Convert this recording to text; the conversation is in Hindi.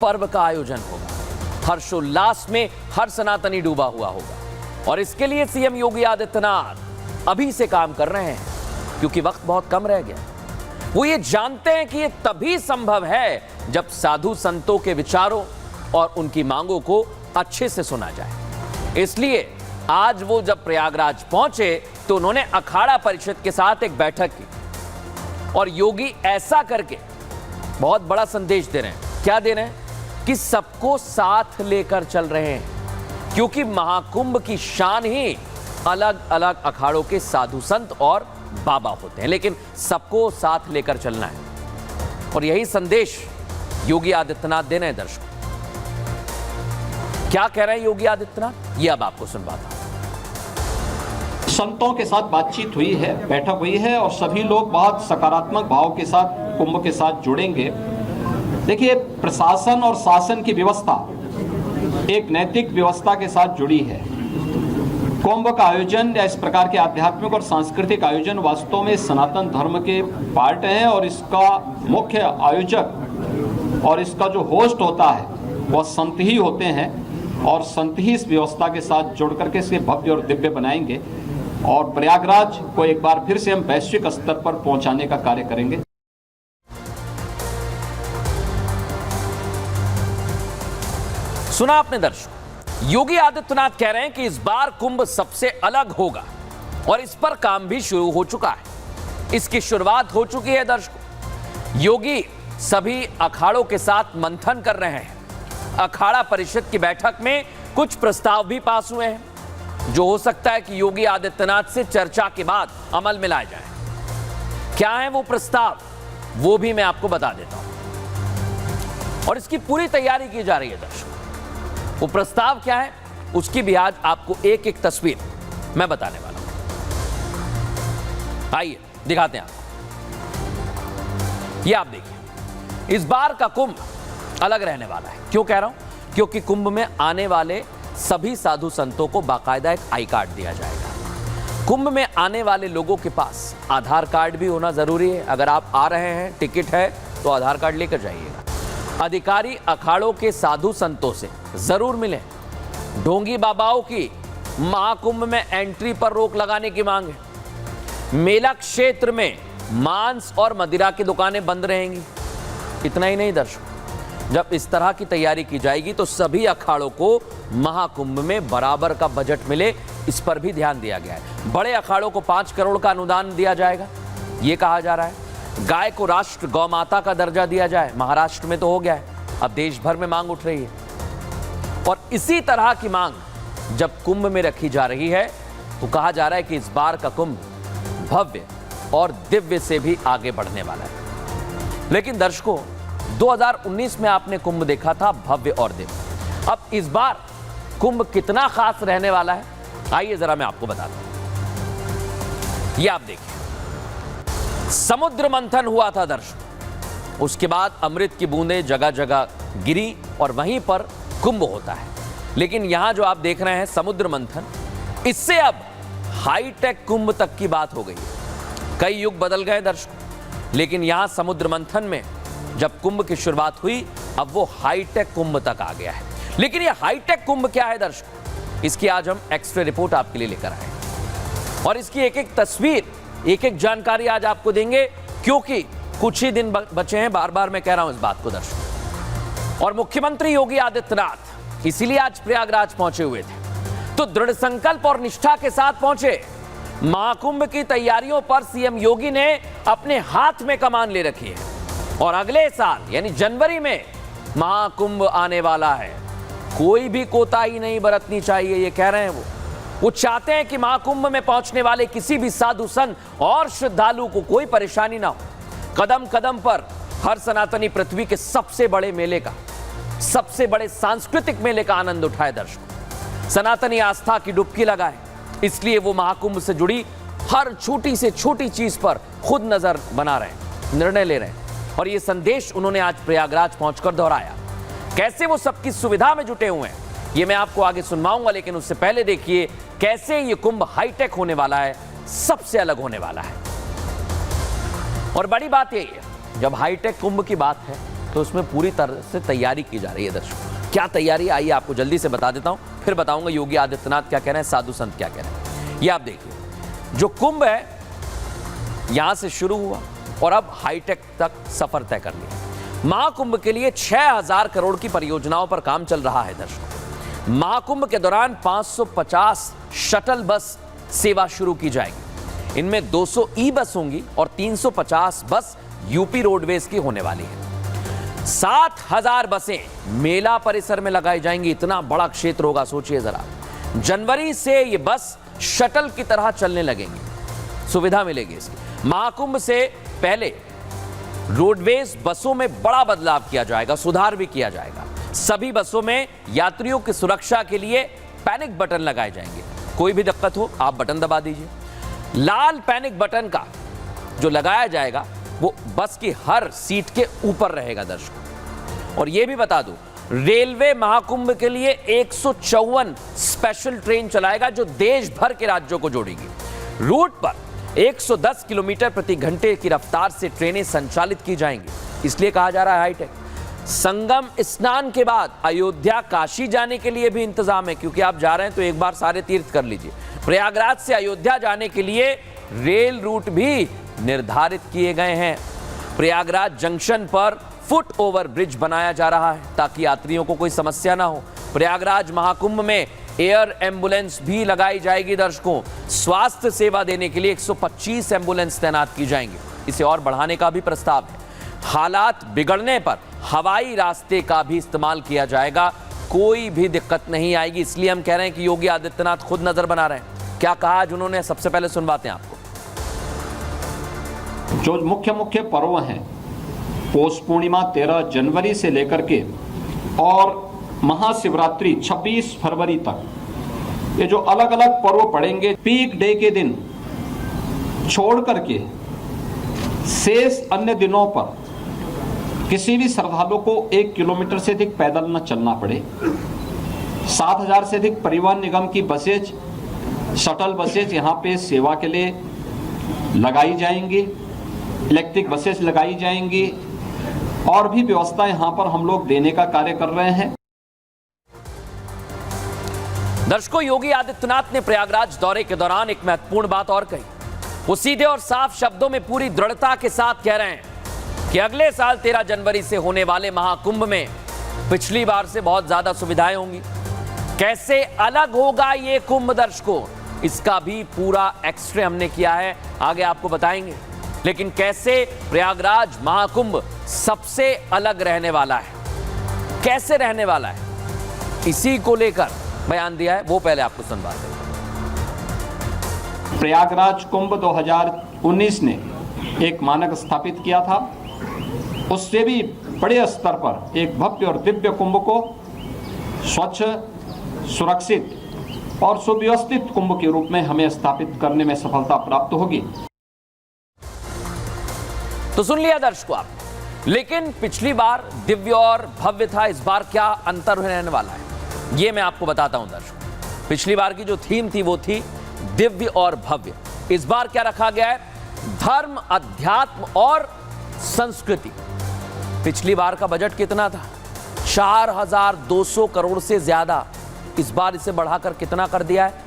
पर्व का आयोजन होगा। हर्षोल्लास में हर सनातनी डूबा हुआ होगा और इसके लिए सीएम योगी आदित्यनाथ अभी से काम कर रहे हैं क्योंकि वक्त बहुत कम रह गया। वो ये जानते हैं कि ये तभी संभव है जब साधु संतों के विचारों और उनकी मांगों को अच्छे से सुना जाए। इसलिए आज वो जब प्रयागराज पहुंचे तो उन्होंने अखाड़ा परिषद के साथ एक बैठक की और योगी ऐसा करके बहुत बड़ा संदेश दे रहे हैं। क्या दे रहे हैं? कि सबको साथ लेकर चल रहे हैं क्योंकि महाकुंभ की शान ही अलग अलग अखाड़ों के साधु संत और बाबा होते हैं, लेकिन सबको साथ लेकर चलना है और यही संदेश योगी आदित्यनाथ दे रहे हैं। दर्शकों, क्या कह रहे हैं योगी आदित्यनाथ, ये अब आपको सुनवाता हूं। संतों के साथ बातचीत हुई है, बैठक हुई है और सभी लोग बहुत सकारात्मक भाव के साथ कुंभ के साथ जुड़ेंगे। देखिए, प्रशासन और शासन की व्यवस्था एक नैतिक व्यवस्था के साथ जुड़ी है। कुंभ का आयोजन या इस प्रकार के आध्यात्मिक और सांस्कृतिक आयोजन वास्तव में सनातन धर्म के पार्ट हैं और इसका मुख्य आयोजक और इसका जो होस्ट होता है वह संत ही होते हैं और संत ही इस व्यवस्था के साथ जुड़ करके इसे भव्य और दिव्य बनाएंगे और प्रयागराज को एक बार फिर से हम वैश्विक स्तर पर पहुंचाने का कार्य करेंगे। सुना आपने दर्शक, योगी आदित्यनाथ कह रहे हैं कि इस बार कुंभ सबसे अलग होगा और इस पर काम भी शुरू हो चुका है। इसकी शुरुआत हो चुकी है। दर्शकों, योगी सभी अखाड़ों के साथ मंथन कर रहे हैं। अखाड़ा परिषद की बैठक में कुछ प्रस्ताव भी पास हुए हैं जो हो सकता है कि योगी आदित्यनाथ से चर्चा के बाद अमल में लाए जाएं। क्या है वो प्रस्ताव, वो भी मैं आपको बता देता हूं और इसकी पूरी तैयारी की जा रही है। दर्शकों, वो प्रस्ताव क्या है उसकी भी आज आपको एक एक तस्वीर मैं बताने वाला हूं। आइए दिखाते हैं आपको। ये आप देखिए, इस बार का कुंभ अलग रहने वाला है। क्यों कह रहा हूं? क्योंकि कुंभ में आने वाले सभी साधु संतों को बाकायदा एक आई कार्ड दिया जाएगा। कुंभ में आने वाले लोगों के पास आधार कार्ड भी होना जरूरी है। अगर आप आ रहे हैं, टिकट है, तो आधार कार्ड लेकर जाइएगा। अधिकारी अखाड़ों के साधु संतों से जरूर मिलें। ढोंगी बाबाओं की महाकुंभ में एंट्री पर रोक लगाने की मांग है। मेला क्षेत्र में मांस और मदिरा की दुकानें बंद रहेंगी। इतना ही नहीं दर्शकों, जब इस तरह की तैयारी की जाएगी तो सभी अखाड़ों को महाकुंभ में बराबर का बजट मिले, इस पर भी ध्यान दिया गया है। बड़े अखाड़ों को 5 करोड़ का अनुदान दिया जाएगा, यह कहा जा रहा है। गाय को राष्ट्र गौ माता का दर्जा दिया जाए। महाराष्ट्र में तो हो गया है, अब देश भर में मांग उठ रही है और इसी तरह की मांग जब कुंभ में रखी जा रही है तो कहा जा रहा है कि इस बार का कुंभ भव्य और दिव्य से भी आगे बढ़ने वाला है। लेकिन दर्शकों, 2019 में आपने कुंभ देखा था भव्य और दिव्य। अब इस बार कुंभ कितना खास रहने वाला है, आइए जरा मैं आपको बताता हूं। ये आप देखिए, समुद्र मंथन हुआ था दर्शकों, उसके बाद अमृत की बूंदें जगह जगह गिरी और वहीं पर कुंभ होता है। लेकिन यहां जो आप देख रहे हैं समुद्र मंथन, इससे अब हाईटेक कुंभ तक की बात हो गई। कई युग बदल गए दर्शकों, लेकिन यहां समुद्र मंथन में जब कुंभ की शुरुआत हुई, अब वो हाईटेक कुंभ तक आ गया है। लेकिन ये हाईटेक कुंभ क्या है दर्शकों, इसकी आज हम एक्सरे रिपोर्ट आपके लिए लेकर आए और इसकी एक एक तस्वीर, एक एक जानकारी आज आपको देंगे क्योंकि कुछ ही दिन बचे हैं। बार बार मैं कह रहा हूं इस बात को दर्शकों। और मुख्यमंत्री योगी आदित्यनाथ इसीलिए आज प्रयागराज पहुंचे हुए थे, तो दृढ़ संकल्प और निष्ठा के साथ पहुंचे। महाकुंभ की तैयारियों पर सीएम योगी ने अपने हाथ में कमान ले रखी है और अगले साल यानी जनवरी में महाकुंभ आने वाला है। कोई भी कोताही नहीं बरतनी चाहिए, ये कह रहे हैं वो चाहते हैं कि महाकुंभ में पहुंचने वाले किसी भी साधु संत और श्रद्धालु को कोई परेशानी ना हो। कदम कदम पर हर सनातनी पृथ्वी के सबसे बड़े मेले का, सबसे बड़े सांस्कृतिक मेले का आनंद उठाए। दर्शकों, सनातनी आस्था की डुबकी लगाए, इसलिए वो महाकुंभ से जुड़ी हर छोटी से छोटी चीज पर खुद नजर बना रहे हैं, निर्णय ले रहे हैं और ये संदेश उन्होंने आज प्रयागराज पहुंचकर दोहराया। कैसे वो सबकी सुविधा में जुटे हुए हैं ये मैं आपको आगे सुनवाऊंगा, लेकिन उससे पहले देखिए कैसे ये कुंभ हाईटेक होने वाला है, सबसे अलग होने वाला है। और बड़ी बात यही है, जब हाईटेक कुंभ की बात है तो उसमें पूरी तरह से तैयारी की जा रही है दर्शकों। क्या तैयारी, आइए आपको जल्दी से बता देता हूं, फिर बताऊंगा योगी आदित्यनाथ क्या कह रहे हैं, साधु संत क्या कह रहे हैं। ये आप देखिए, जो कुंभ है यहां से शुरू हुआ और अब हाईटेक तक सफर तय कर लिया। महाकुंभ के लिए 6000 करोड़ की परियोजनाओं पर काम चल रहा है दर्शकों। महाकुंभ के दौरान 550 शटल बस सेवा शुरू की जाएगी। इनमें 200 ई बस होंगी और 350 बस यूपी रोडवेज की होने वाली है। 7000 बसें मेला परिसर में लगाई जाएंगी। इतना बड़ा क्षेत्र होगा, सोचिए जरा। जनवरी से ये बस शटल की तरह चलने लगेंगी, सुविधा मिलेगी इसकी। महाकुंभ से पहले रोडवेज बसों में बड़ा बदलाव किया जाएगा, सुधार भी किया जाएगा। सभी बसों में यात्रियों की सुरक्षा के लिए पैनिक बटन लगाए जाएंगे। कोई भी दिक्कत हो आप बटन दबा दीजिए। लाल पैनिक बटन का जो लगाया जाएगा वो बस की हर सीट के ऊपर रहेगा दर्शकों। और यह भी बता दूं, रेलवे महाकुंभ के लिए 154 स्पेशल ट्रेन चलाएगा जो देश भर के राज्यों को जोड़ेगी। रूट पर 110 किलोमीटर प्रति घंटे की रफ्तार से ट्रेनें संचालित की जाएंगी, इसलिए कहा जा रहा है हाईटेक। संगम स्नान के बाद अयोध्या काशी जाने के लिए भी इंतजाम है, क्योंकि आप जा रहे हैं तो एक बार सारे तीर्थ कर लीजिए। प्रयागराज से अयोध्या जाने के लिए रेल रूट भी निर्धारित किए गए हैं। प्रयागराज जंक्शन पर फुट ओवर ब्रिज बनाया जा रहा है ताकि यात्रियों को कोई समस्या ना हो। प्रयागराज महाकुंभ में एयर एम्बुलेंस भी लगाई जाएगी दर्शकों। स्वास्थ्य सेवा देने के लिए 125 एम्बुलेंस तैनात की जाएंगी। इसे और बढ़ाने का भी प्रस्ताव है। हालात बिगड़ने पर हवाई रास्ते का भी इस्तेमाल किया जाएगा, कोई भी दिक्कत नहीं आएगी। इसलिए हम कह रहे हैं कि योगी आदित्यनाथ खुद नजर बना रहे हैं। क्या कहा आज उन्होंने, सबसे पहले सुनवाते हैं आपको। जो मुख्य पर्व हैं, पौष पूर्णिमा 13 जनवरी से लेकर के और महाशिवरात्रि 26 फरवरी तक, ये जो अलग अलग पर्व पड़ेंगे, पीक डे के दिन छोड़ करके शेष अन्य दिनों पर किसी भी श्रद्धालु को 1 किलोमीटर से अधिक पैदल न चलना पड़े। 7000 से अधिक परिवहन निगम की बसेज, शटल बसेज यहाँ पे सेवा के लिए लगाई जाएंगी, इलेक्ट्रिक बसेज लगाई जाएंगी और भी व्यवस्था यहाँ पर हम लोग देने का कार्य कर रहे हैं। दर्शकों, योगी आदित्यनाथ ने प्रयागराज दौरे के दौरान एक महत्वपूर्ण बात और कही। वो सीधे और साफ शब्दों में पूरी दृढ़ता के साथ कह रहे हैं कि अगले साल 13 जनवरी से होने वाले महाकुंभ में पिछली बार से बहुत ज्यादा सुविधाएं होंगी। कैसे अलग होगा ये कुंभ दर्शकों, इसका भी पूरा एक्सरे हमने किया है, आगे आपको बताएंगे। लेकिन कैसे प्रयागराज महाकुंभ सबसे अलग रहने वाला है, कैसे रहने वाला है, इसी को लेकर बयान दिया है, वो पहले आपको सुनवाते हैं। प्रयागराज कुंभ 2019 ने एक मानक स्थापित किया था। उससे भी बड़े स्तर पर एक भव्य और दिव्य कुंभ को स्वच्छ, सुरक्षित और सुव्यवस्थित कुंभ के रूप में हमें स्थापित करने में सफलता प्राप्त होगी। तो सुन लिया दर्शकों आप, लेकिन पिछली बार दिव्य और भव्य था, इस बार क्या अंतर रहने वाला है ये मैं आपको बताता हूं दर्शकों। पिछली बार की जो थीम थी वो थी दिव्य और भव्य। इस बार क्या रखा गया है, धर्म, अध्यात्म और संस्कृति। पिछली बार का बजट कितना था, 4200 करोड़ से ज्यादा। इस बार इसे बढ़ाकर कितना कर दिया है,